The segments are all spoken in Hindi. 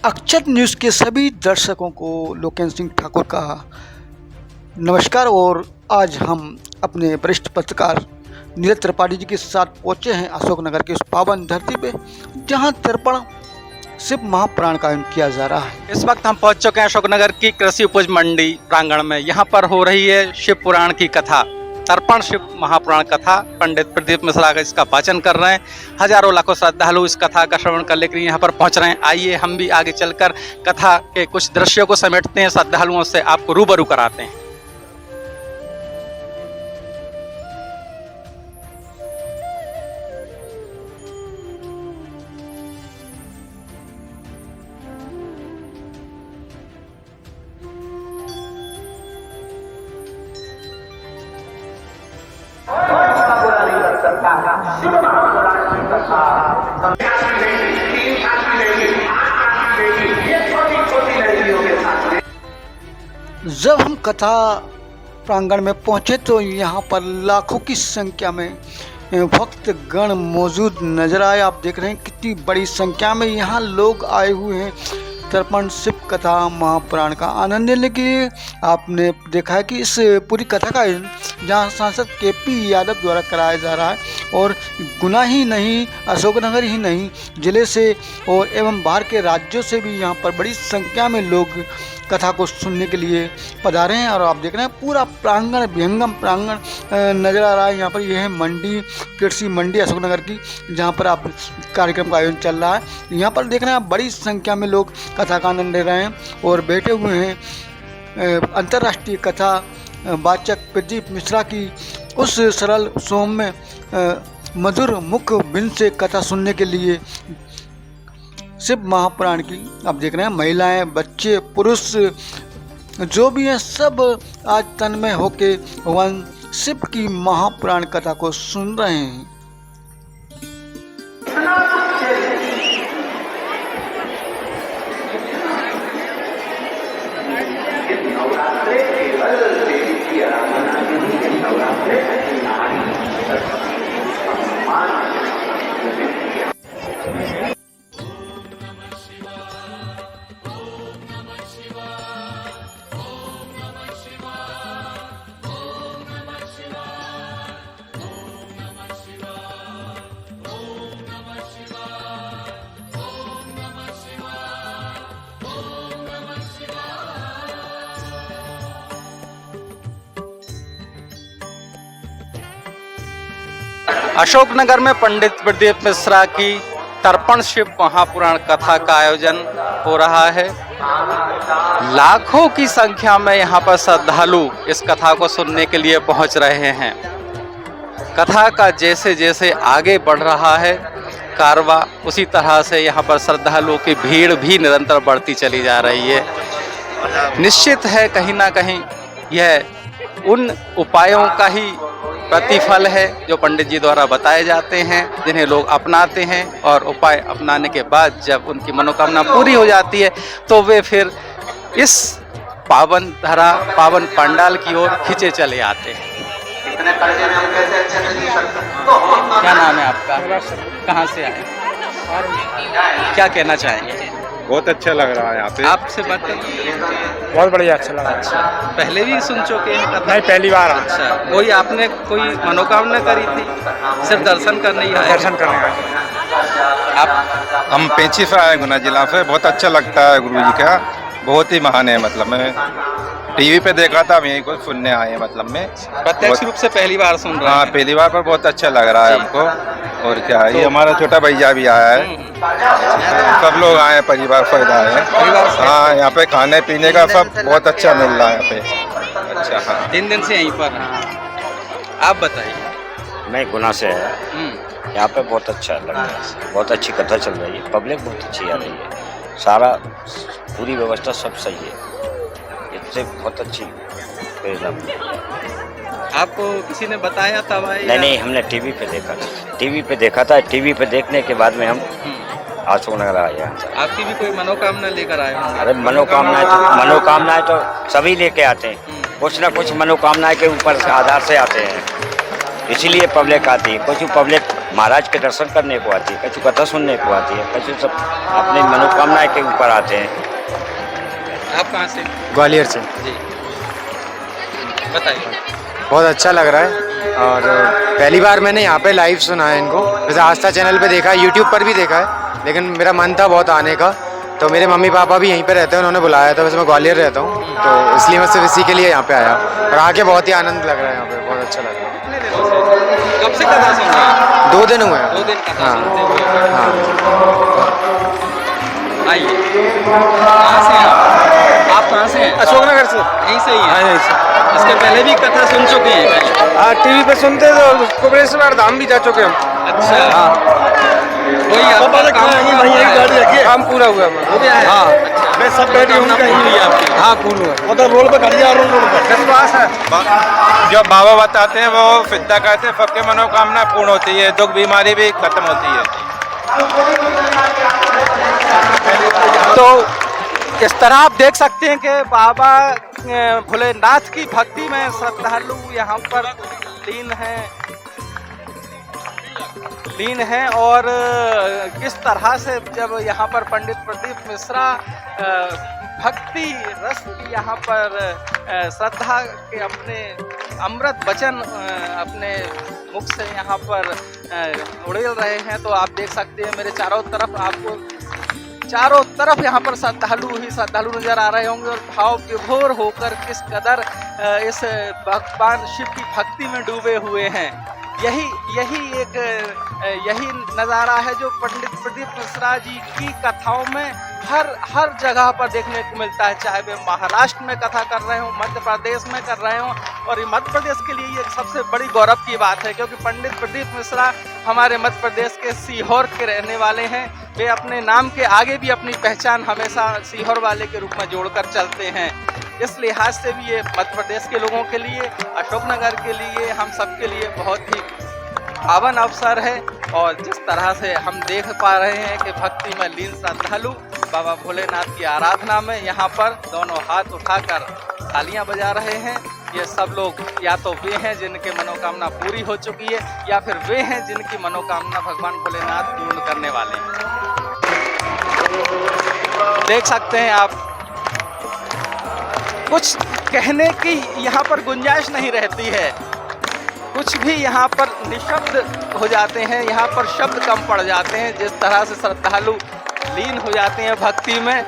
अक्षत न्यूज़ के सभी दर्शकों को लोकेन सिंह ठाकुर का नमस्कार। और आज हम अपने वरिष्ठ पत्रकार नीरज त्रिपाठी जी के साथ पहुंचे हैं अशोकनगर के उस पावन धरती पे जहां तर्पण शिव महापुराण का आयोजन किया जा रहा है। इस वक्त हम पहुंच चुके हैं अशोकनगर की कृषि उपज मंडी प्रांगण में। यहाँ पर हो रही है शिव पुराण की कथा, तर्पण शिव महापुराण कथा। पंडित प्रदीप मिश्रा का इसका वाचन कर रहे हैं। हजारों लाखों श्रद्धालु इस कथा का श्रवण करने के लिए यहाँ पर पहुँच रहे हैं। आइए हम भी आगे चलकर कथा के कुछ दृश्यों को समेटते हैं, श्रद्धालुओं से आपको रूबरू कराते हैं। जब हम कथा प्रांगण में पहुंचे तो यहाँ पर लाखों की संख्या में भक्त गण मौजूद नजर आए। आप देख रहे हैं कितनी बड़ी संख्या में यहाँ लोग आए हुए हैं तर्पण शिव कथा महापुराण का आनंद लेने के लिए। आपने देखा है कि इस पूरी कथा का आयोजन जहाँ सांसद केपी यादव द्वारा कराया जा रहा है और गुना ही नहीं, अशोकनगर ही नहीं, जिले से और एवं बाहर के राज्यों से भी यहाँ पर बड़ी संख्या में लोग कथा को सुनने के लिए पधारे हैं। और आप देख रहे हैं पूरा प्रांगण, विहंगम प्रांगण नज़र आ रहा है। यहाँ पर यह है मंडी, कृषि मंडी अशोकनगर की, जहाँ पर आप कार्यक्रम का आयोजन चल रहा है। यहाँ पर देख रहे हैं आप बड़ी संख्या में लोग कथा का आनंद ले रहे हैं और बैठे हुए हैं अंतर्राष्ट्रीय कथा वाचक प्रदीप मिश्रा की उस सरल सौम्य मधुर मुख बिन से कथा सुनने के लिए शिव महापुराण की। आप देख रहे हैं महिलाएं, बच्चे, पुरुष जो भी हैं सब आज तन्मय होके भगवान शिव की महापुराण कथा को सुन रहे हैं। अशोकनगर में पंडित प्रदीप मिश्रा की तर्पण शिव महापुराण कथा का आयोजन हो रहा है। लाखों की संख्या में यहाँ पर श्रद्धालु इस कथा को सुनने के लिए पहुँच रहे हैं। कथा का जैसे जैसे आगे बढ़ रहा है कारवा, उसी तरह से यहाँ पर श्रद्धालुओं की भीड़ भी निरंतर बढ़ती चली जा रही है। निश्चित है कहीं ना कहीं यह उन उपायों का ही प्रतिफल है जो पंडित जी द्वारा बताए जाते हैं, जिन्हें लोग अपनाते हैं और उपाय अपनाने के बाद जब उनकी मनोकामना पूरी हो जाती है तो वे फिर इस पावन धरा, पावन पंडाल की ओर खींचे चले आते हैं। क्या नाम है आपका? कहाँ से आए? क्या कहना चाहेंगे? बहुत अच्छा लग रहा है यहाँ पे। आपसे बात बहुत बढ़िया, अच्छा लगा। अच्छा, पहले भी सुन चुके हैं कथा? नहीं, पहली बार। अच्छा, कोई आपने कोई मनोकामना करी थी? सिर्फ दर्शन करने ही आए? दर्शन करने का। आप? हम पेंची से आए गुना जिला से। बहुत अच्छा लगता है गुरु जी का, बहुत ही महान है। मतलब मैं टीवी पे देखा था, हम यही कुछ सुनने आए हैं। मतलब में प्रत्यक्ष रूप से पहली बार सुन रहे हैं? हाँ, पहली बार पर बहुत अच्छा लग रहा है हमको। और क्या है, ये हमारा छोटा भैया भी आया है, सब लोग आए हैं, परिवार सहित आए हैं। हाँ, यहाँ पे खाने पीने का सब बहुत अच्छा मिल रहा है यहाँ पे। अच्छा, हाँ। 3 दिन से यहीं पर हैं। आप बताइए। मैं गुना से है। यहाँ पे बहुत अच्छा लग रहा है, बहुत अच्छी कथा चल रही है, पब्लिक बहुत अच्छी आ रही है, सारा पूरी व्यवस्था सब सही है, इससे बहुत अच्छी आपको किसी ने बताया था भाई? नहीं, हमने टीवी पे देखा था। टीवी पे देखने के बाद में हम अशोकनगर आए हैं। आपकी भी कोई मनोकामना लेकर आए होंगे? अरे मनोकामनाएं तो सभी लेके आते हैं, कुछ ना कुछ मनोकामनाएं के ऊपर आधार से आते हैं, इसीलिए पब्लिक आती है। कुछ पब्लिक महाराज के दर्शन करने को आती है, कछु कथा सुनने को आती है, कछु सब अपनी मनोकामना के ऊपर आते हैं। आप कहाँ से? ग्वालियर से। जी बताइए। बहुत अच्छा लग रहा है और पहली बार मैंने यहाँ पे लाइव सुना है इनको। वैसे आस्था चैनल पे देखा है, यूट्यूब पर भी देखा है, लेकिन मेरा मन था बहुत आने का। तो मेरे मम्मी पापा भी यहीं पे रहते हैं, उन्होंने बुलाया था। वैसे मैं ग्वालियर रहता हूँ, तो इसलिए मैं सिर्फ इसी के लिए यहाँ पे आया और आके बहुत ही आनंद लग रहा है यहाँ पे, बहुत अच्छा लग रहा है। कितने दिनों से? कब से कथा सुन रहे हैं? 2 दिन हुए हैं। 2 दिन कथा हाँ। सुनते हुए। हाँ। आइए, कहाँ से हैं आप कहाँ से हैं? अशोकनगर से। यहीं से ही हैं? हाँ, यहीं से। इसके पहले भी कथा सुन चुके हैं कहीं? हाँ, टीवी पे सुनते तो कुबेरेश्वर धाम भी जा चुके हम। अच्छा। हाँ। वही आपका काम है? काम पूरा हुआ हमारा। हो गया है? हाँ। अच्छा। मैं सब बैठी हूँ मनोकामना पूरी हुई आपकी? हाँ, पूर्ण हुआ। उधर रोड पे खड़ी है, रोड पर विश्वास है। जो बाबा बताते हैं वो फिद्दा कहते हैं, सबके मनोकामना पूर्ण होती है, दुख बीमारी भी खत्म होती है। तो इस तरह आप देख सकते हैं कि बाबा भोलेनाथ की भक्ति में श्रद्धालु यहाँ पर लीन है और किस तरह से जब यहाँ पर पंडित प्रदीप मिश्रा भक्ति रस की यहाँ पर श्रद्धा के अपने अमृत वचन अपने मुख से यहाँ पर उड़ेल रहे हैं, तो आप देख सकते हैं मेरे चारों तरफ यहाँ पर श्रद्धालु ही श्रद्धालु नजर आ रहे होंगे और भाव विभोर होकर किस कदर इस भगवान शिव की भक्ति में डूबे हुए हैं। यही नज़ारा है जो पंडित प्रदीप मिश्रा जी की कथाओं में हर जगह पर देखने को मिलता है, चाहे वे महाराष्ट्र में कथा कर रहे हो, मध्य प्रदेश में कर रहे हो। और ये मध्य प्रदेश के लिए ये सबसे बड़ी गौरव की बात है, क्योंकि पंडित प्रदीप मिश्रा हमारे मध्य प्रदेश के सीहोर के रहने वाले हैं। वे अपने नाम के आगे भी अपनी पहचान हमेशा सीहोर वाले के रूप में जोड़कर चलते हैं। इस लिहाज से भी ये मध्य प्रदेश के लोगों के लिए, अशोकनगर के लिए, हम सब के लिए बहुत ही पावन अवसर है। और जिस तरह से हम देख पा रहे हैं कि भक्ति में लीन श्रद्धालु बाबा भोलेनाथ की आराधना में यहाँ पर दोनों हाथ उठाकर तालियां बजा रहे हैं, ये सब लोग या तो वे हैं जिनके मनोकामना पूरी हो चुकी है या फिर वे हैं जिनकी मनोकामना भगवान भोलेनाथ पूर्ण करने वाले हैं। देख सकते हैं आप, कुछ कहने की यहाँ पर गुंजाइश नहीं रहती है, कुछ भी यहाँ पर निशब्द हो जाते हैं, यहाँ पर शब्द कम पड़ जाते हैं। जिस तरह से श्रद्धालु लीन हो जाते हैं भक्ति में,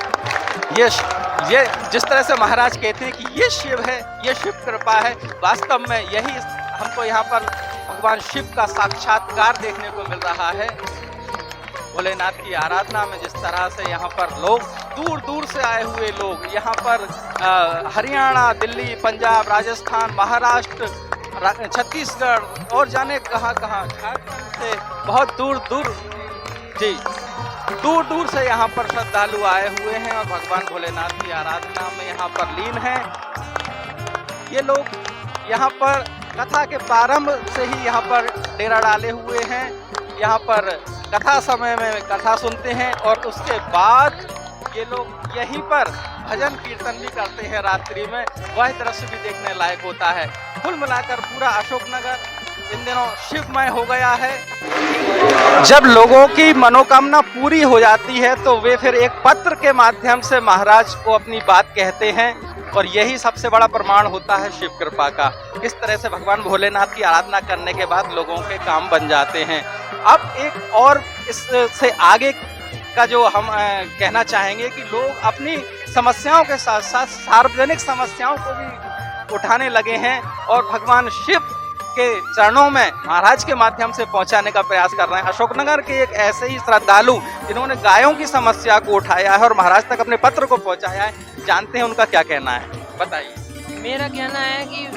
ये जिस तरह से महाराज कहते हैं कि ये शिव है, ये शिव कृपा है, वास्तव में यही हमको यहाँ पर भगवान शिव का साक्षात्कार देखने को मिल रहा है। भोलेनाथ की आराधना में जिस तरह से यहाँ पर लोग दूर दूर से आए हुए लोग यहाँ पर हरियाणा, दिल्ली, पंजाब, राजस्थान, महाराष्ट्र, छत्तीसगढ़ और जाने कहाँ झारखंड से बहुत दूर दूर से यहाँ पर श्रद्धालु आए हुए हैं और भगवान भोलेनाथ की आराधना में यहाँ पर लीन हैं। ये लोग यहाँ पर कथा के प्रारंभ से ही यहाँ पर डेरा डाले हुए हैं, यहाँ पर कथा समय में कथा सुनते हैं और उसके बाद ये लोग यहीं पर भजन कीर्तन भी करते हैं रात्रि में। वह दृश्य भी देखने लायक होता है। कुल मिलाकर पूरा अशोकनगर इन दिनों शिवमय हो गया है। जब लोगों की मनोकामना पूरी हो जाती है तो वे फिर एक पत्र के माध्यम से महाराज को अपनी बात कहते हैं और यही सबसे बड़ा प्रमाण होता है शिव कृपा का। किस तरह से भगवान भोलेनाथ की आराधना करने के बाद लोगों के काम बन जाते हैं। अब एक और इससे आगे का जो हम कहना चाहेंगे कि लोग अपनी समस्याओं के साथ साथ सार्वजनिक समस्याओं को भी उठाने लगे हैं और भगवान शिव के चरणों में महाराज के माध्यम से पहुंचाने का प्रयास कर रहे हैं। अशोकनगर के एक ऐसे ही श्रद्धालु जिन्होंने गायों की समस्या को उठाया है और महाराज तक अपने पत्र को पहुंचाया है, जानते हैं उनका क्या कहना है, बताइए। मेरा कहना है कि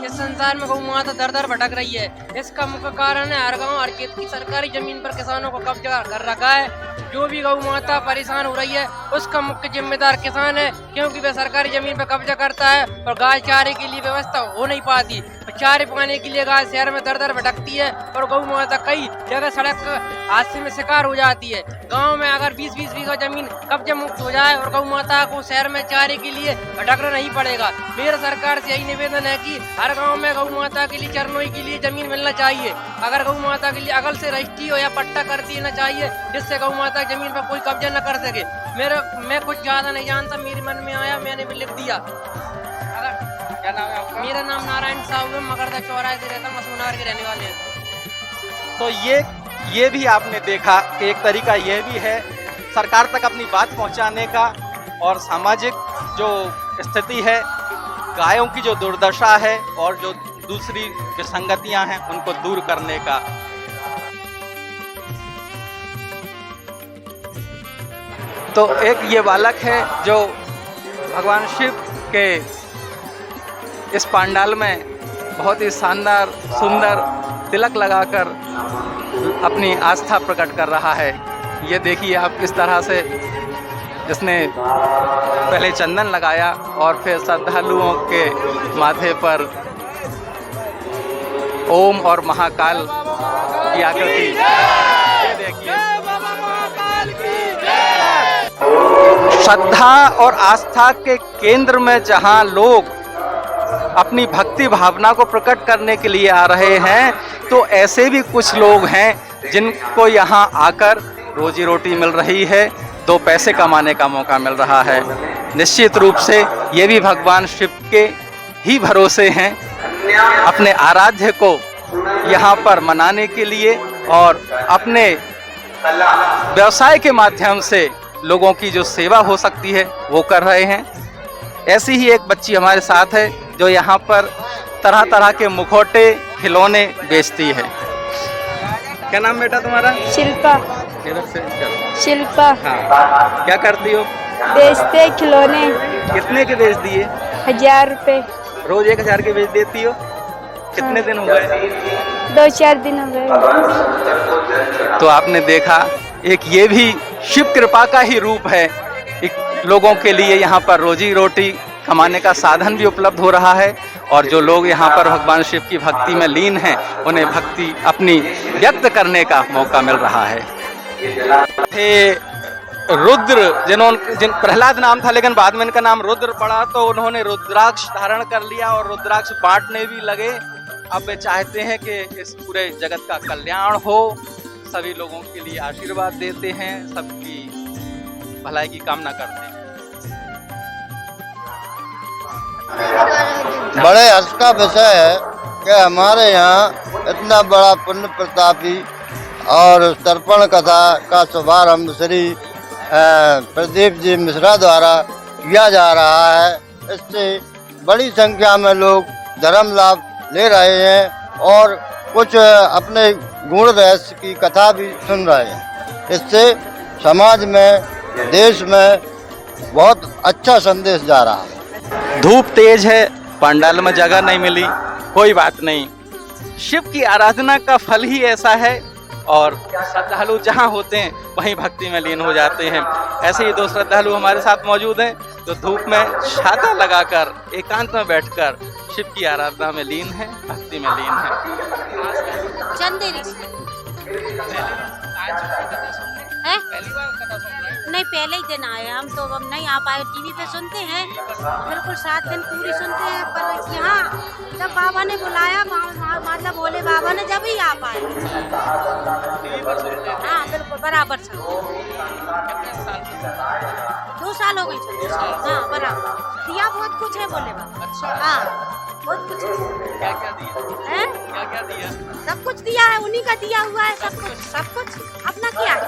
इस संसार में गौ माता दर दर भटक रही है। इसका मुख्य कारण है हर गांव हर खेत की सरकारी जमीन पर किसानों को कब्जा कर रखा है। जो भी गौ माता परेशान हो रही है उसका मुख्य जिम्मेदार किसान है, क्योंकि वह सरकारी जमीन पर कब्जा करता है और गाय चारे के लिए व्यवस्था हो नहीं पाती। चारे पाने के लिए गाय शहर में दर दर भटकती है और गौ माता कई जगह सड़क हादसे में शिकार हो जाती है। गांव में अगर 20-20 बीघा जमीन कब्जे मुक्त हो जाए और गौ माता को शहर में चारे के लिए भटकना नहीं पड़ेगा। मेरा सरकार से यही निवेदन है कि हर गांव में गौ माता के लिए चरनोई के लिए जमीन मिलना चाहिए। अगर गौ माता के लिए अगल से रजिस्ट्री हो या पट्टा कर देना चाहिए, जिससे गौ माता की जमीन पर कोई कब्जा न कर सके। मैं कुछ ज्यादा नहीं जानता, मेरे मन में आया मैंने भी लिख दिया। क्या नाम है आपका? मेरा नाम नारायण साहू है, मगरदा चौराहे से रहता हूँ, मसूनार के रहने वाले हैं। तो ये भी आपने देखा कि एक तरीका ये भी है सरकार तक अपनी बात पहुंचाने का और सामाजिक जो स्थिति है, गायों की जो दुर्दशा है और जो दूसरी विसंगतियां हैं उनको दूर करने का। तो एक ये बालक है जो भगवान शिव के इस पंडाल में बहुत ही शानदार सुंदर तिलक लगाकर अपनी आस्था प्रकट कर रहा है। ये देखिए आप किस तरह से जिसने पहले चंदन लगाया और फिर श्रद्धालुओं के माथे पर ओम और महाकाल की आकृति। ये देखिए श्रद्धा और आस्था के केंद्र में जहां लोग अपनी भक्ति भावना को प्रकट करने के लिए आ रहे हैं, तो ऐसे भी कुछ लोग हैं जिनको यहाँ आकर रोजी रोटी मिल रही है, 2 पैसे कमाने का मौका मिल रहा है। निश्चित रूप से ये भी भगवान शिव के ही भरोसे हैं अपने आराध्य को यहाँ पर मनाने के लिए और अपने व्यवसाय के माध्यम से लोगों की जो सेवा हो सकती है वो कर रहे हैं। ऐसी ही एक बच्ची हमारे साथ है जो यहाँ पर तरह तरह के मुखौटे खिलौने बेचती है। क्या नाम बेटा तुम्हारा? शिल्पा। इधर से शिल्पा। हाँ, क्या करती हो? बेचते खिलौने। कितने के बेच दिए? 1000 रुपए। रोज 1000 के बेच देती हो? कितने दिन हो गए? 2-4 दिन हो गए। तो आपने देखा एक ये भी शिव कृपा का ही रूप है। एक लोगों के लिए यहाँ पर रोजी रोटी कमाने का साधन भी उपलब्ध हो रहा है और जो लोग यहाँ पर भगवान शिव की भक्ति में लीन हैं उन्हें भक्ति अपनी व्यक्त करने का मौका मिल रहा है। थे रुद्र जिन प्रहलाद नाम था, लेकिन बाद में इनका नाम रुद्र पड़ा, तो उन्होंने रुद्राक्ष धारण कर लिया और रुद्राक्ष बांटने भी लगे। अब वे चाहते हैं कि इस पूरे जगत का कल्याण हो, सभी लोगों के लिए आशीर्वाद देते हैं, सबकी भलाई की कामना करते हैं। बड़े हर्ष का विषय है कि हमारे यहाँ इतना बड़ा पुण्य प्रतापी और तर्पण कथा का शुभारंभ श्री प्रदीप जी मिश्रा द्वारा किया जा रहा है। इससे बड़ी संख्या में लोग धर्म लाभ ले रहे हैं और कुछ अपने गुण रहस्य की कथा भी सुन रहे हैं। इससे समाज में, देश में बहुत अच्छा संदेश जा रहा है। धूप तेज है, पंडाल में जगह नहीं मिली, कोई बात नहीं। शिव की आराधना का फल ही ऐसा है और श्रद्धालु जहाँ होते हैं वहीं भक्ति में लीन हो जाते हैं। ऐसे ही 2 श्रद्धालु हमारे साथ मौजूद हैं जो धूप में छाता लगाकर एकांत में बैठकर शिव की आराधना में लीन है, भक्ति में लीन है। चंदेरी से नहीं, पहले ही दिन आए हम, तो अब नहीं आ पाए। टीवी पे सुनते हैं, बिल्कुल 7 दिन पूरी सुनते हैं, पर यहाँ जब बाबा ने बुलाया, मतलब भोले बाबा ने, जब ही आ पाए। हाँ बिल्कुल बराबर सुनते। 2 साल हो गए। हाँ बराबर दिया, बहुत कुछ है भोले बाबा। हाँ बहुत कुछ है। क्या दिया? सब कुछ दिया है, उन्हीं का दिया हुआ है सब कुछ अपना किया है।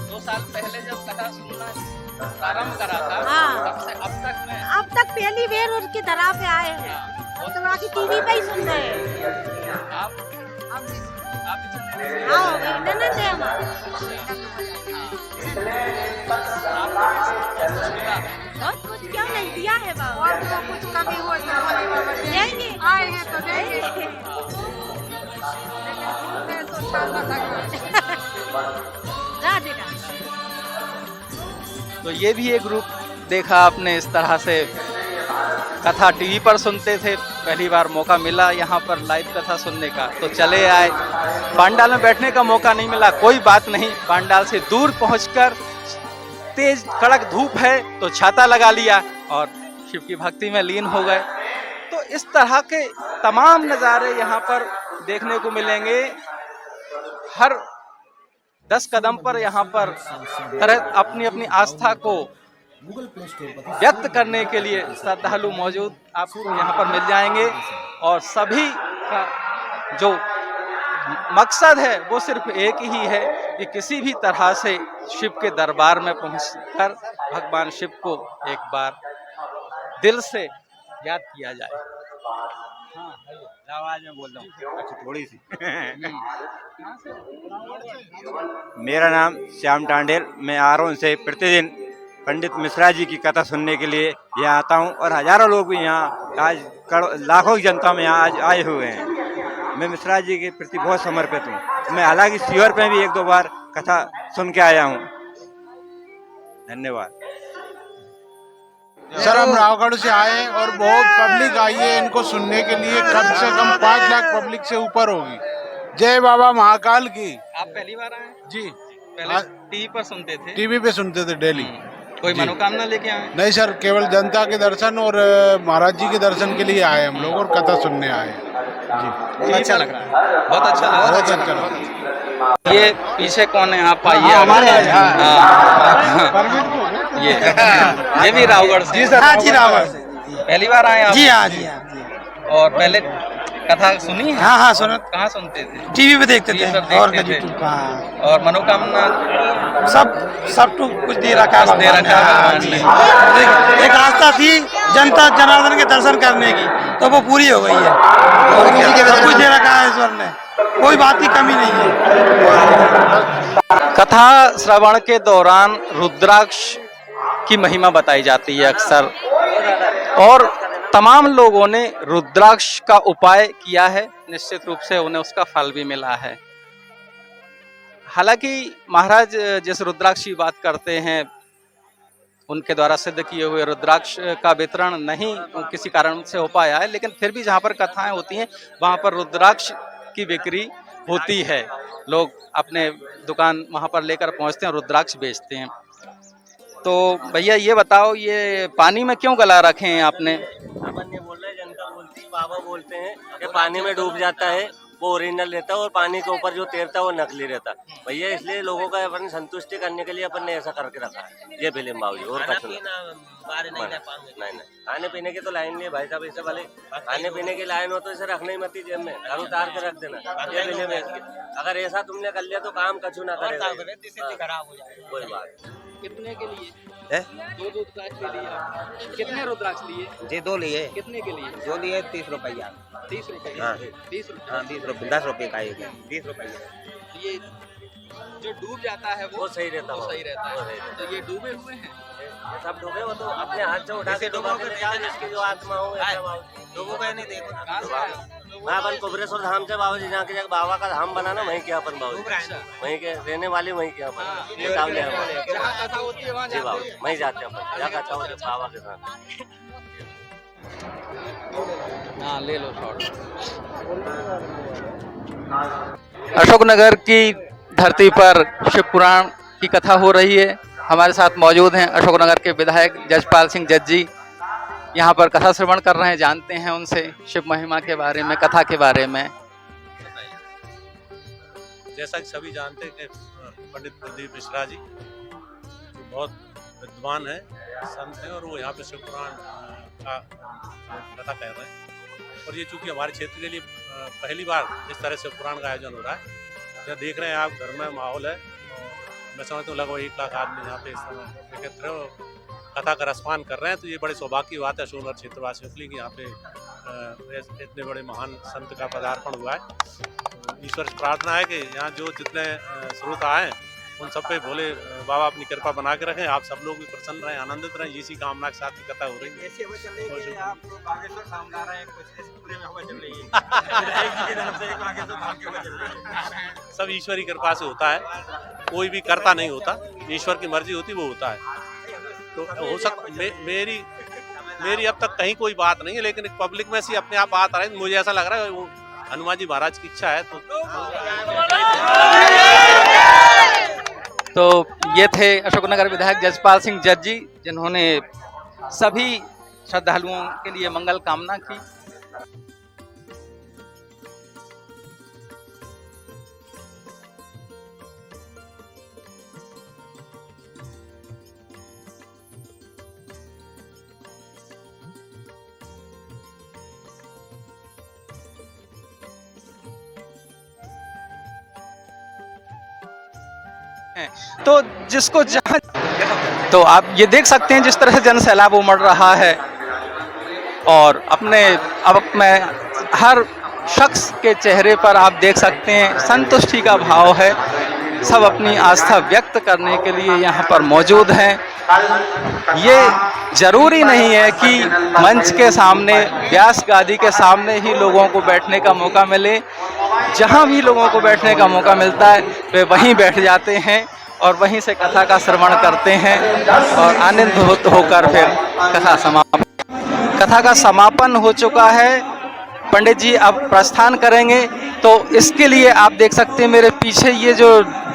2 साल पहले जब कथा सुनना प्रारंभ करा था, हाँ, तब से अब तक पहली बार उनकी तरह पे आए हैं। तो बाकी टीवी पे ही सुन रहे हैं। आप हाँ ननद है हमारे। बहुत कुछ क्यों नहीं दिया है बाबा, और तो कुछ कभी हो देंगे, आए हैं तो देंगे। तो ये भी एक रूप देखा आपने, इस तरह से कथा टीवी पर सुनते थे, पहली बार मौका मिला यहाँ पर लाइव कथा सुनने का तो चले आए। पांडाल में बैठने का मौका नहीं मिला, कोई बात नहीं, पांडाल से दूर पहुंचकर तेज कड़क धूप है तो छाता लगा लिया और शिव की भक्ति में लीन हो गए। तो इस तरह के तमाम नज़ारे यहाँ पर देखने को मिलेंगे। हर 10 कदम पर यहाँ पर तरह अपनी अपनी आस्था को व्यक्त करने के लिए श्रद्धालु मौजूद आपको यहाँ पर मिल जाएंगे और सभी का जो मकसद है वो सिर्फ एक ही है कि किसी भी तरह से शिव के दरबार में पहुंचकर भगवान शिव को एक बार दिल से याद किया जाए। आवाज में बोल रहा हूँ, अच्छा थोड़ी सी। मेरा नाम श्याम टांडेल, मैं आरोन से प्रतिदिन पंडित मिश्रा जी की कथा सुनने के लिए यहाँ आता हूँ और हजारों लोग भी यहाँ आज लाखों की जनता में यहाँ आज आए हुए हैं। मैं मिश्रा जी के प्रति बहुत समर्पित हूँ। मैं हालांकि सीहोर में भी 1-2 बार कथा सुन के आया हूँ। धन्यवाद। सर, हम रावगढ़ से आए और बहुत पब्लिक आई है इनको सुनने के लिए। कम से कम 5 लाख पब्लिक से ऊपर होगी। जय बाबा महाकाल की। आप पहली बार आए? जी, पहले टीवी पर सुनते थे? टीवी पे सुनते थे डेली। कोई मनोकामना लेके आए? नहीं सर, केवल जनता के दर्शन और महाराज जी के दर्शन के लिए आए हम लोग और कथा सुनने आए जी। बहुत अच्छा लग रहा है, बहुत अच्छा लग रहा है, बहुत अच्छा लग रहा है। ये पीछे कौन है? आप आइए। ये भी रावगढ़ से? जी सर, हाँ जी, रावगढ़ से। पहली बार आए आप? जी हाँ, जी हाँ। और पहले कथा सुनी है? हाँ हाँ सुनो। कहाँ सुनते थे? टीवी पे देखते थे और यूट्यूब पर। और मनोकामना सब कुछ दे रखा है, दे रखा है भगवान ने। एक आस्था थी जनता जनार्दन के दर्शन करने की, तो वो पूरी हो गई है। सब कुछ दे रखा है ईश्वर ने, कोई बात की कमी नहीं है। कथा श्रवण के दौरान रुद्राक्ष की महिमा बताई जाती है अक्सर, और तमाम लोगों ने रुद्राक्ष का उपाय किया है। निश्चित रूप से उन्हें उसका फल भी मिला है। हालांकि महाराज जिस रुद्राक्ष की बात करते हैं उनके द्वारा सिद्ध किए हुए रुद्राक्ष का वितरण नहीं किसी कारण से हो पाया है, लेकिन फिर भी जहाँ पर कथाएं होती हैं वहाँ पर रुद्राक्ष की बिक्री होती है। लोग अपने दुकान वहाँ पर लेकर पहुँचते हैं, रुद्राक्ष बेचते हैं। तो भैया ये बताओ, ये पानी में क्यों गला रखे हैं आपने? अपन ये बोल रहे हैं, जनता बोलती है, बाबा बोलते हैं कि पानी में डूब जाता है वो ओरिजिनल रहता है और पानी के ऊपर जो तैरता है वो नकली रहता है। भैया इसलिए लोगों का अपन संतुष्टि करने के लिए अपन ने ऐसा करके रखा है। ये फिल्म बाबूजी और कुछ नहीं। खाने पीने की तो लाइन नहीं है भाई साहब, ऐसे वाले खाने पीने की लाइन हो तो इसे रखने ही मत जेब में, घर उतार के रख देना। ये फिल्म अगर ऐसा तुमने कर लिया तो काम कछु ना करेगा, कोई बात। कितने के लिए? 2 रुद्राक्ष के लिए। कितने रुद्राक्ष लिए? जी 2 लिए। कितने के लिए? जो लिए 30 रुपया। 30 रुपये? हाँ। 20 रुपये? हाँ 20 रुपये, 10 रुपये का एक है, 20 रुपये। ये जो डूब जाता है वो सही रहता है, सही रहता है। तो ये डूबे हुए हैं? सब डूबे, वो तो अपने हाथ से उठा के डूबा के ले जाओ, जिसकी जो आत्मा हो। लोगों का नहीं देखो। मैं अपन कुबरेश्वर धाम से बाबा जी जहाँ के बाबा का धाम बना ना, वहीं के अपन बाबू वहीं के रहने वाले, वहीं के अपन जी बाबू वहीं जाते हैं अपन, जहाँ कथा होती है बाबा के साथ। हाँ ले लो शॉट। अशोकनगर की धरती पर शिव पुराण की कथा हो रही है। हमारे साथ मौजूद हैं अशोकनगर के विधायक जजपाल सिंह जज्जी, यहाँ पर कथा श्रवण कर रहे हैं। जानते हैं उनसे शिव महिमा के बारे में, कथा के बारे में। जैसा कि सभी जानते हैं कि पंडित प्रदीप मिश्रा जी बहुत विद्वान हैं, संत हैं, और वो यहाँ पे शिव पुराण का कथा कह रहे हैं। और ये चूँकि हमारे क्षेत्र के लिए पहली बार इस तरह से पुराण का आयोजन हो रहा है। यह देख रहे हैं आप, घर में माहौल है। मैं समझता हूँ लगभग 1 लाख आदमी यहाँ पे इस समय एकत्र है, कथा का रसपान कर रहे हैं। तो ये बड़ी सौभाग्य की बात है अशोकनगर क्षेत्रवासियों के लिए कि यहाँ पे इतने बड़े महान संत का पदार्पण हुआ है। ईश्वर से प्रार्थना है कि यहाँ जो जितने श्रोता आए उन सब पे भोले बाबा अपनी कृपा बना के रखें। आप सब लोग भी प्रसन्न रहें, आनंदित रहें, इसी कामना के साथ ही कथा हो रही है। सब ईश्वर की कृपा से होता है, कोई भी करता नहीं होता, ईश्वर की मर्जी होती वो होता है। तो हो सकता मेरी अब तक कहीं कोई बात नहीं है, लेकिन पब्लिक में से अपने आप बात आ रही है। मुझे ऐसा लग रहा है वो हनुमान जी महाराज की इच्छा है तो ये थे अशोकनगर विधायक जसपाल सिंह जज्जी, जिन्होंने सभी श्रद्धालुओं के लिए मंगल कामना की। तो जिसको जहां तो आप ये देख सकते हैं जिस तरह से जन सैलाब उमड़ रहा है और अब मैं हर शख्स के चेहरे पर आप देख सकते हैं संतुष्टि का भाव है। सब अपनी आस्था व्यक्त करने के लिए यहाँ पर मौजूद हैं। ये जरूरी नहीं है कि मंच के सामने, व्यास गादी के सामने ही लोगों को बैठने का मौका मिले। जहाँ भी लोगों को बैठने का मौका मिलता है वे वहीं बैठ जाते हैं और वहीं से कथा का श्रवण करते हैं और आनंद होकर फिर कथा का समापन हो चुका है। पंडित जी अब प्रस्थान करेंगे, तो इसके लिए आप देख सकते हैं मेरे पीछे ये जो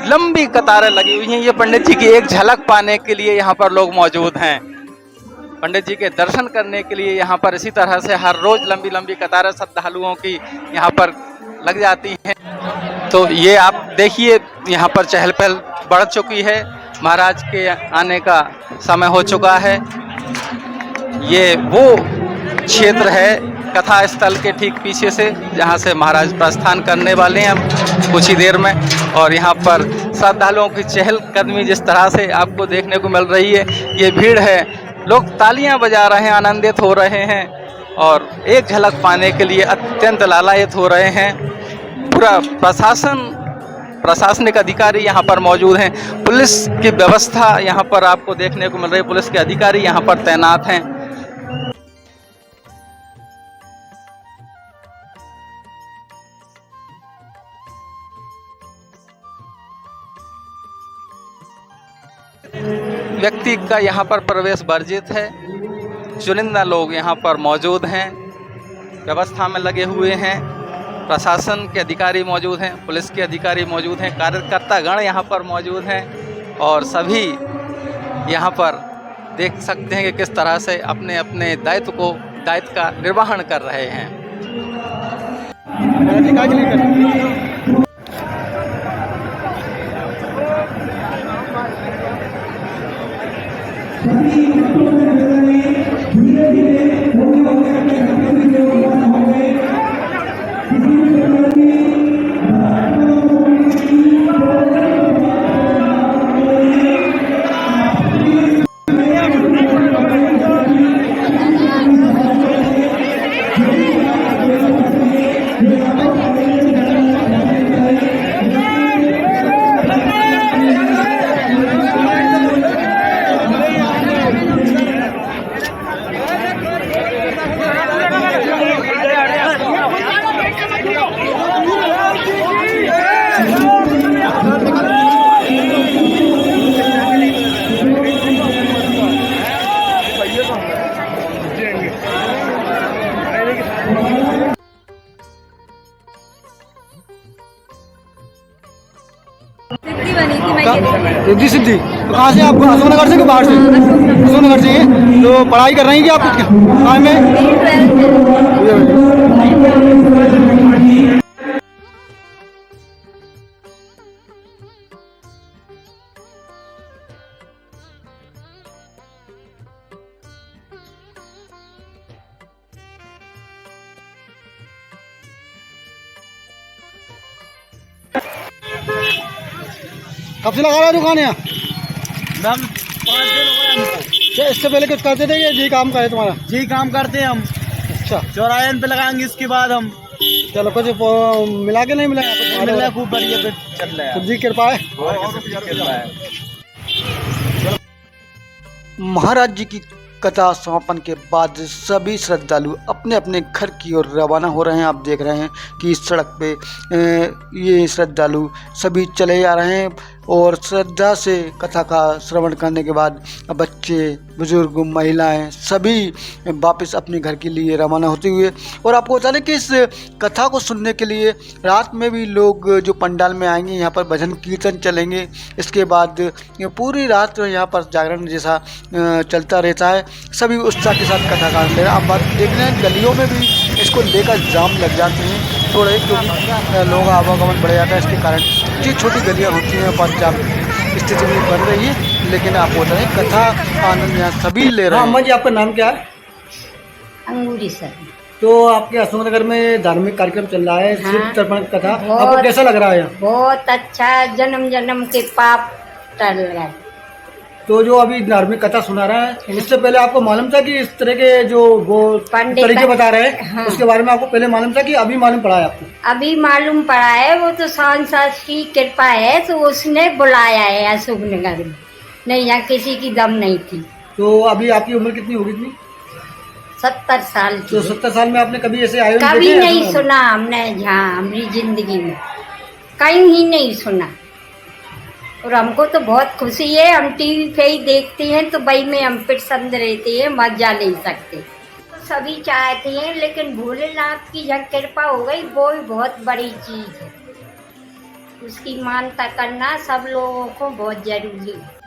लंबी कतारें लगी हुई हैं, ये पंडित जी की एक झलक पाने के लिए यहाँ पर लोग मौजूद हैं। पंडित जी के दर्शन करने के लिए यहाँ पर इसी तरह से हर रोज लंबी लंबी कतारें श्रद्धालुओं की यहाँ पर लग जाती हैं। तो ये आप देखिए यहाँ पर चहल पहल बढ़ चुकी है। महाराज के आने का समय हो चुका है। ये वो क्षेत्र है कथा स्थल के ठीक पीछे से, जहाँ से महाराज प्रस्थान करने वाले हैं अब कुछ ही देर में। और यहाँ पर श्रद्धालुओं की चहलकदमी जिस तरह से आपको देखने को मिल रही है, ये भीड़ है, लोग तालियां बजा रहे हैं, आनंदित हो रहे हैं और एक झलक पाने के लिए अत्यंत लालायित हो रहे हैं। पूरा प्रशासनिक अधिकारी यहाँ पर मौजूद हैं। पुलिस की व्यवस्था यहाँ पर आपको देखने को मिल रही है। पुलिस के अधिकारी यहाँ पर तैनात हैं। व्यक्ति का यहाँ पर प्रवेश वर्जित है। चुनिंदा लोग यहाँ पर मौजूद हैं, व्यवस्था में लगे हुए हैं। प्रशासन के अधिकारी मौजूद हैं, पुलिस के अधिकारी मौजूद हैं, कार्यकर्ता गण यहाँ पर मौजूद हैं और सभी यहाँ पर देख सकते हैं कि किस तरह से अपने अपने दायित्व का निर्वहन कर रहे हैं। सिद्धि तो कहाँ से आपको? अशोकनगर से कि बाहर से? अशोकनगर से हैं। तो पढ़ाई कर रही हैं कि आप कहाँ में? कब से लगा रहा है दुकान यहाँ? मैम 5 दिन हो गए हमको। इससे पहले कुछ करते थे या जी काम करे तुम्हारा? जी काम करते हैं हम। अच्छा, चौराहे पे लगाएंगे इसके बाद हम। चलो कुछ मिला के नहीं मिला? मिल रहा है, खूब बढ़िया पे चल रहा है। जी कृपा है। महाराज जी की कथा समापन के बाद सभी श्रद्धालु अपने अपने घर की ओर रवाना हो रहे हैं। आप देख रहे हैं कि इस सड़क पे ये श्रद्धालु सभी चले जा रहे हैं और श्रद्धा से कथा का श्रवण करने के बाद बच्चे, बुजुर्ग, महिलाएं सभी वापस अपने घर के लिए रवाना होते हुए। और आपको बता दें कि इस कथा को सुनने के लिए रात में भी लोग जो पंडाल में आएंगे, यहाँ पर भजन कीर्तन चलेंगे। इसके बाद पूरी रात यहाँ पर जागरण जैसा चलता रहता है। सभी उत्साह के साथ कथा का आनंद। आप बात देख रहे हैं, गलियों में भी इसको लेकर जाम लग जाते हैं थोड़े, क्योंकि लोगों का आवागमन बढ़ जाता है। इसके कारण जो छोटी गलियाँ होती हैं पर जाम स्थिति में बन रही है, लेकिन आप बोल रहे हैं कथा आनंद यहाँ सभी ले रहे हैं। अम्मा जी, आपका नाम क्या है? अंगूरी सर। तो आपके अशोकनगर में धार्मिक कार्यक्रम चल रहा है, शिव तर्पण कथा, आपको कैसा लग रहा है? बहुत अच्छा, जन्म जन्म के पाप टल गए। तो जो अभी धार्मिक कथा सुना रहा है, इससे पहले आपको मालूम था कि इस तरह के जो वो तरीके बता रहे हैं, हाँ, उसके बारे में आपको पहले मालूम था कि अभी मालूम पड़ा है आपको? अभी मालूम पड़ा है, वो तो सांसद की कृपा है, तो उसने बुलाया है अशोकनगर में, नहीं यहाँ किसी की दम नहीं थी। तो अभी आपकी उम्र कितनी होगी? इतनी 70 साल की। तो 70 साल में आपने कभी ऐसे आयोजन कभी नहीं सुना हमने, यहाँ हमारी जिंदगी में कहीं ही नहीं सुना। और हमको तो बहुत खुशी है, हम टीवी पे ही देखते हैं तो भाई में हम पसंद रहते हैं, मजा ले सकते। तो सभी चाहते हैं, लेकिन भोलेनाथ की जब कृपा हो गई वो भी बहुत बड़ी चीज़ है। उसकी मानता करना सब लोगों को बहुत जरूरी है।